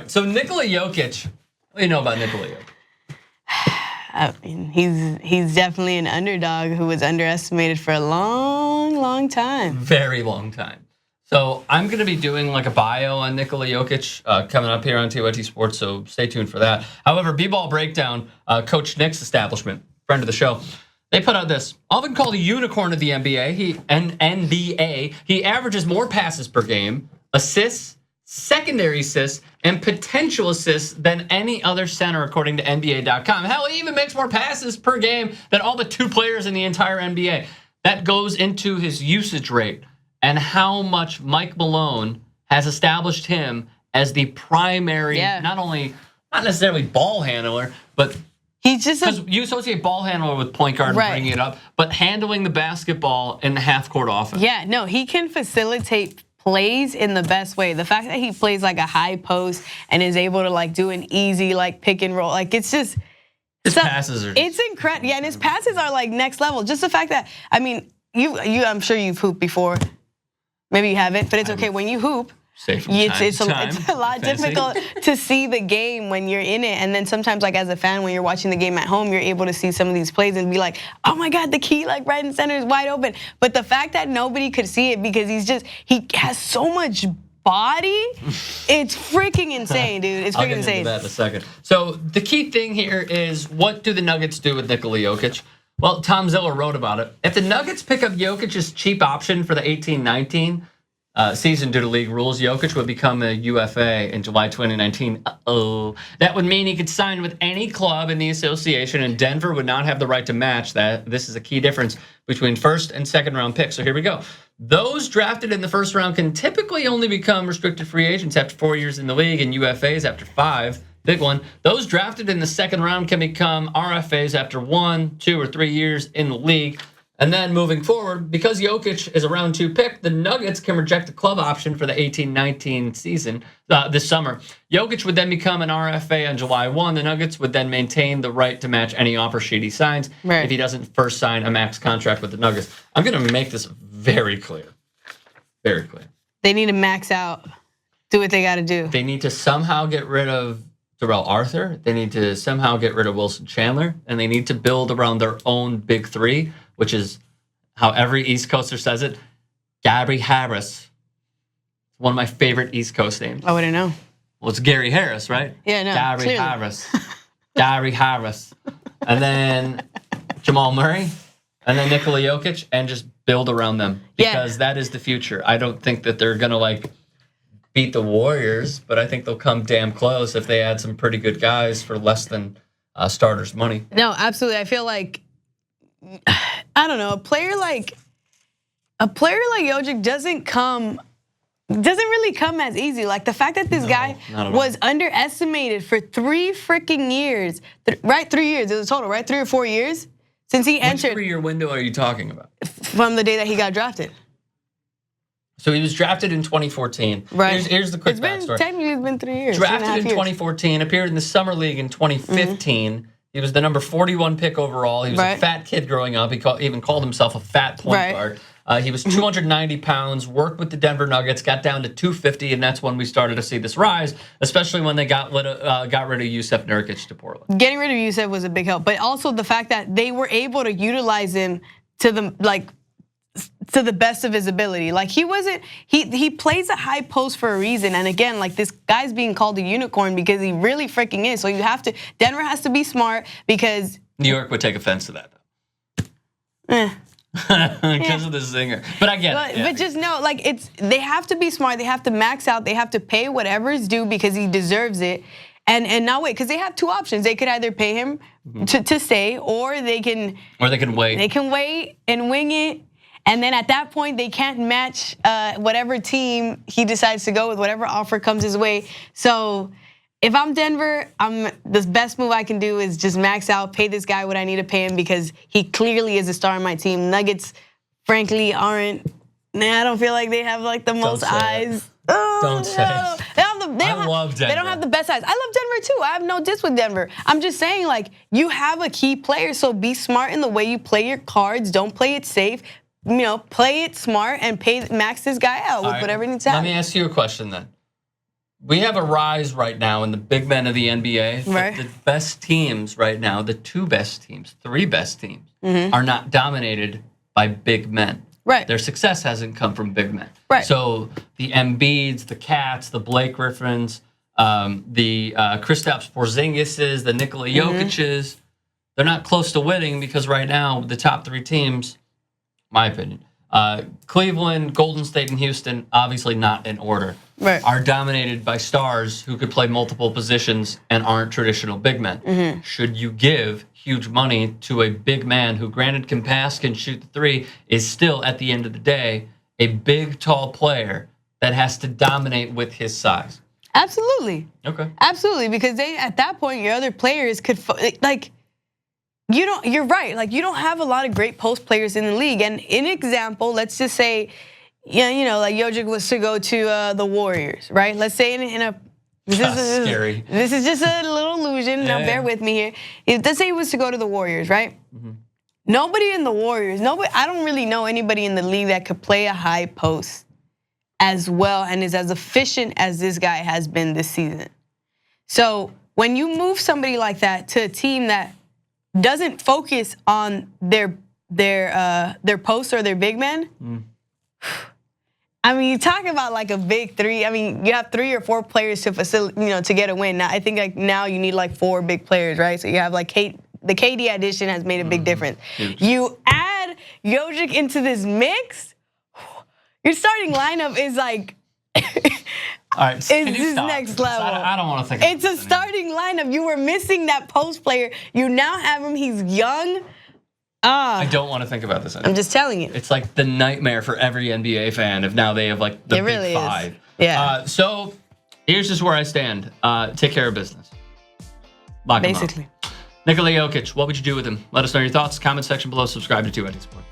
right, so Nikola Jokić. What do you know about Nikola Jokić? I mean, he's definitely an underdog who was underestimated for a long time. Very long time. So I'm going to be doing like a bio on Nikola Jokić coming up here on TYT Sports, so stay tuned for that. However, B-Ball Breakdown, Coach Nick's establishment, friend of the show, they put out this, often called a unicorn of the NBA. He averages more passes per game, assists, secondary assists, and potential assists than any other center, according to NBA.com. Hell, he even makes more passes per game than all the 2 players in the entire NBA. That goes into his usage rate and how much Mike Malone has established him as the primary, not necessarily ball handler, but he's just because you associate ball handler with point guard and bringing it up, but handling the basketball in the half-court offense. Yeah, no, he can facilitate plays in the best way. The fact that he plays like a high post and is able to like do an easy like pick and roll, like it's just his passes are. It's incredible. Yeah, and his passes are like next level. Just the fact that I'm sure you've hooped before. Maybe you haven't, but it's okay when you hoop. It's a lot difficult to see the game when you're in it, and then sometimes like as a fan when you're watching the game at home, you're able to see some of these plays and be like, oh my God, the key like right in center is wide open. But the fact that nobody could see it because he has so much body, it's freaking insane, dude. It's freaking insane. I'll get into that in a second. So the key thing here is, what do the Nuggets do with Nikola Jokić? Well, Tom Ziller wrote about it. If the Nuggets pick up Jokic's cheap option for the 18-19 season due to league rules, Jokić would become a UFA in July 2019. That would mean he could sign with any club in the association, and Denver would not have the right to match that. This is a key difference between first and second round picks. So here we go. Those drafted in the first round can typically only become restricted free agents after 4 years in the league, and UFAs after 5. Big one. Those drafted in the second round can become RFAs after 1, 2, or 3 years in the league. And then moving forward, because Jokić is a round 2 pick, the Nuggets can reject the club option for the 18-19 season this summer. Jokić would then become an RFA on July 1. The Nuggets would then maintain the right to match any offer sheet he signs if he doesn't first sign a max contract with the Nuggets. I'm going to make this very clear. Very clear. They need to max out. Do what they got to do. They need to somehow get rid of Darrell Arthur. They need to somehow get rid of Wilson Chandler. And they need to build around their own big 3, which is how every East Coaster says it. Gary Harris. One of my favorite East Coast names. I wouldn't know. Well, it's Gary Harris, right? Yeah, no. Gary clearly. Harris. Gary Harris. And then Jamal Murray. And then Nikola Jokić. And just build around them. Because that is the future. I don't think that they're going to beat the Warriors, but I think they'll come damn close if they add some pretty good guys for less than starters' money. No, absolutely. I feel like, I don't know, a player like Jokić doesn't really come as easy. Like the fact that this guy was underestimated for 3 freaking years, right? 3 years, it was total, right? 3 or 4 years since he entered. Which 3-year window are you talking about? From the day that he got drafted. So he was drafted in 2014. Right. Here's the quick backstory. Technically, it's been 3 years. Drafted in 2014, appeared in the Summer League in 2015. He was the number 41 pick overall. He was a fat kid growing up. He even called himself a fat point guard. He was 290 pounds, worked with the Denver Nuggets, got down to 250, and that's when we started to see this rise, especially when they got rid of Jusuf Nurkic to Portland. Getting rid of Jusuf was a big help, but also the fact that they were able to utilize him to the best of his ability. Like he plays a high post for a reason. And again, like this guy's being called a unicorn because he really freaking is. So Denver has to be smart because New York would take offense to that though. Because of the zinger. But I get it. But just know, they have to be smart. They have to max out. They have to pay whatever is due because he deserves it. And not wait, because they have 2 options. They could either pay him to stay, or they can wait. They can wait and wing it. And then at that point, they can't match whatever team he decides to go with, whatever offer comes his way. So if I'm Denver, the best move I can do is just max out, pay this guy what I need to pay him because he clearly is a star on my team. Nuggets, frankly, aren't. I don't feel like they have the most eyes. Don't say it. I love Denver. They don't have the best eyes. I love Denver too. I have no diss with Denver. I'm just saying, you have a key player, so be smart in the way you play your cards. Don't play it safe. Play it smart and max this guy out with whatever needs to happen. Let me ask you a question then. we have a rise right now in the big men of the NBA. Right. The best teams right now, the three best teams, are not dominated by big men. Right. Their success hasn't come from big men. Right. So the Embiids, the Cats, the Blake Griffins, the Kristaps Porzingises, the Nikola Jokic's, they're not close to winning because right now the top three teams, my opinion, Cleveland, Golden State, and Houston, obviously not in order, are dominated by stars who could play multiple positions and aren't traditional big men. Should you give huge money to a big man who, granted, can pass, can shoot the three, is still, at the end of the day, a big, tall player that has to dominate with his size? Absolutely. Okay. Absolutely, because at that point, your other players could, you're right. Like, you don't have a lot of great post players in the league. And in example, let's just say, like Jokić was to go to the Warriors, right? Let's say in a this is scary. This is just a little illusion. Now bear with me here. Let's say he was to go to the Warriors, right? Nobody in the Warriors, I don't really know anybody in the league that could play a high post as well and is as efficient as this guy has been this season. So when you move somebody like that to a team that doesn't focus on their post or their big man, I mean, you talk about like a big three. I mean, you have 3 or 4 players to to get a win. Now I think like now you need like 4 big players, right? So you have like the KD addition has made a big difference. Huge. You add Jokić into this mix, your starting lineup is like all right, it's this next level. I don't want to think. It's a starting lineup. You were missing that post player. You now have him. He's young. I don't want to think about this anymore. I'm just telling you. It's like the nightmare for every NBA fan if now they have like the big 5. Yeah. So here's just where I stand. Take care of business. Lock him up. Basically. Nikola Jokić, what would you do with him? Let us know your thoughts. Comment section below. Subscribe to 2ID Sports.